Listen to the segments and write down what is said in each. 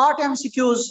8 MCQs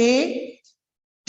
A،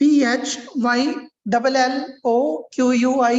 PHYLLOQUI,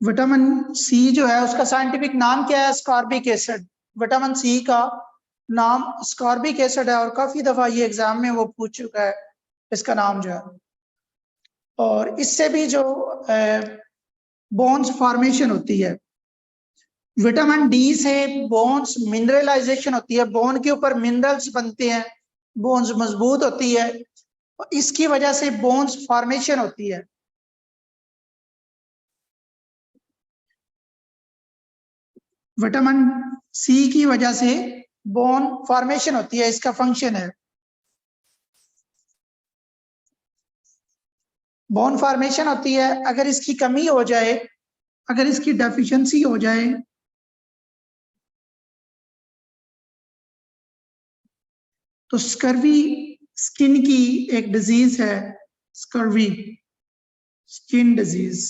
vitamin C जो है उसका साइंटिफिक नाम क्या है? Ascorbic acid. विटामिन सी का नाम स्कॉर्बिक एसिड है और काफी दफा ये एग्जाम में वो पूछ चुका है इसका नाम जो है। और इससे भी जो बोन्स फॉर्मेशन होती है, विटामिन डी से बोन्स मिनरलाइजेशन होती है, बोन के ऊपर मिनरल्स बनते हैं, बोन्स मजबूत होती है, इसकी वजह से बोन्स फॉर्मेशन होती है। विटामिन सी की वजह से बोन फॉर्मेशन होती है, इसका फंक्शन है। बोन फॉर्मेशन होती है, अगर इसकी कमी हो जाए, अगर इसकी डेफिशिएंसी हो जाए तो स्कर्वी स्किन की एक डिजीज है, स्कर्वी स्किन डिजीज।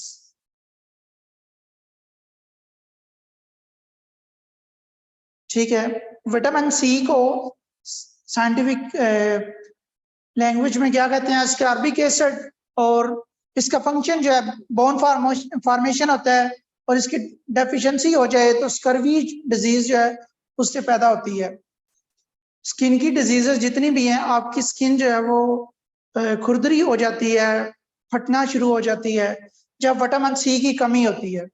ठीक है, विटामिन सी को साइंटिफिक लैंग्वेज में क्या कहते हैं? Ascorbic acid. और इसका फंक्शन जो है बोन फॉर्मेशन होता है, और इसकी डेफिशिएंसी हो जाए तो स्कर्वी डिजीज जो है उससे पैदा होती है। स्किन की डिजीजेस जितनी भी हैं, आपकी स्किन जो है वो खुरदरी हो जाती है, फटना शुरू हो जाती है जब विटामिन सी की कमी होती है।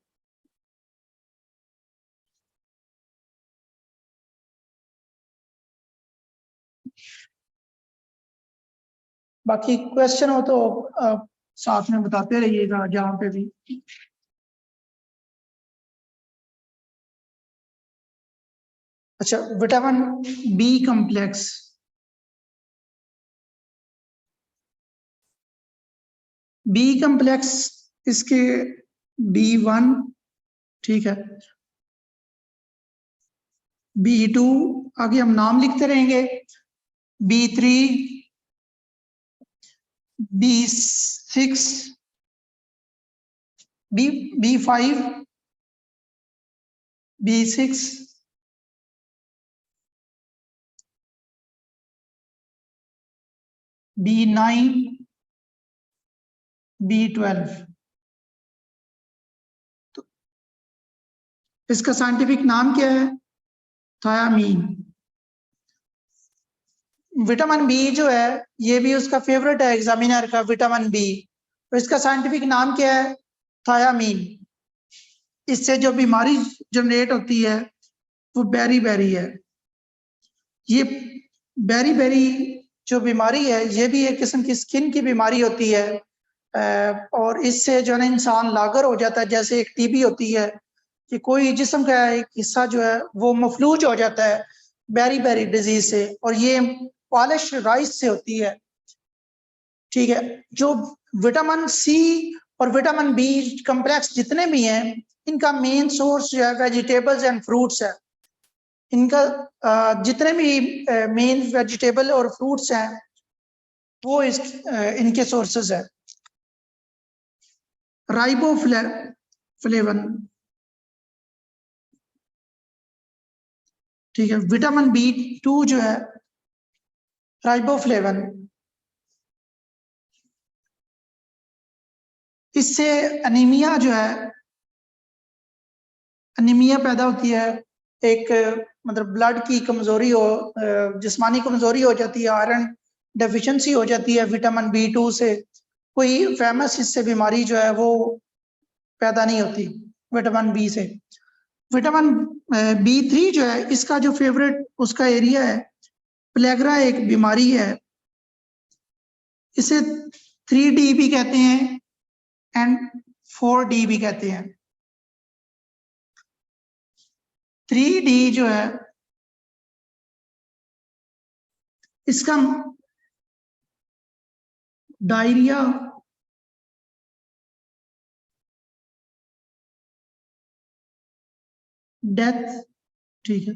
बाकी क्वेश्चन हो तो साथ में बताते रहिएगा जहाँ पे भी। अच्छा, vitamin B complex, B complex इसके B1, ठीक है, B2, आगे हम नाम लिखते रहेंगे, B3, B6, B5, B6, B9, B12। तो इसका साइंटिफिक नाम क्या है? थायामीन। विटामिन बी जो है ये भी उसका फेवरेट है एग्जामिनर का, विटामिन बी। तो इसका साइंटिफिक नाम क्या है? थायामीन। इससे जो बीमारी जनरेट होती है वो बेरी बेरी है। ये बेरी बेरी जो बीमारी है ये भी एक किस्म की स्किन की बीमारी होती है, और इससे जो है इंसान लागर हो जाता है, जैसे एक टीबी होती है कि कोई जिस्म का एक हिस्सा जो है वो मफलूज हो जाता है बेरी बेरी डिजीज से, और ये पॉलिश राइस से होती है। ठीक है, जो विटामिन सी और विटामिन बी कॉम्प्लेक्स जितने भी हैं, इनका मेन सोर्स जो है वेजिटेबल्स एंड फ्रूट्स है। इनका जितने भी मेन वेजिटेबल और फ्रूट्स हैं वो इनके सोर्सेज है। राइबोफ्लेवन, ठीक है, विटामिन B2 जो है राइबोफ्लेवन, इससे एनीमिया जो है, एनीमिया पैदा होती है, एक मतलब ब्लड की कमजोरी हो, जिस्मानी कमजोरी हो जाती है, आयरन डेफिशिएंसी हो जाती है विटामिन B2 से। कोई फेमस इससे बीमारी जो है वो पैदा नहीं होती विटामिन बी से। विटामिन B3 जो है इसका जो फेवरेट उसका एरिया है, प्लेग्रा एक बीमारी है, इसे 3D भी कहते हैं एंड 4D भी कहते हैं। 3D जो है इसका डायरिया, डेथ, ठीक है,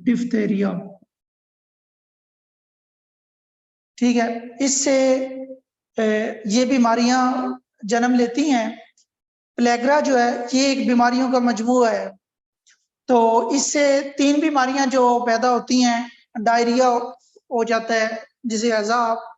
डिफ्थेरिया, ठीक है, इससे ये बीमारियां जन्म लेती हैं। प्लेग्रा जो है ये एक बीमारियों का मजमूआ है। तो इससे 3 बीमारियां जो पैदा होती हैं, डायरिया हो जाता है जिसे हैजा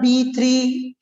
B3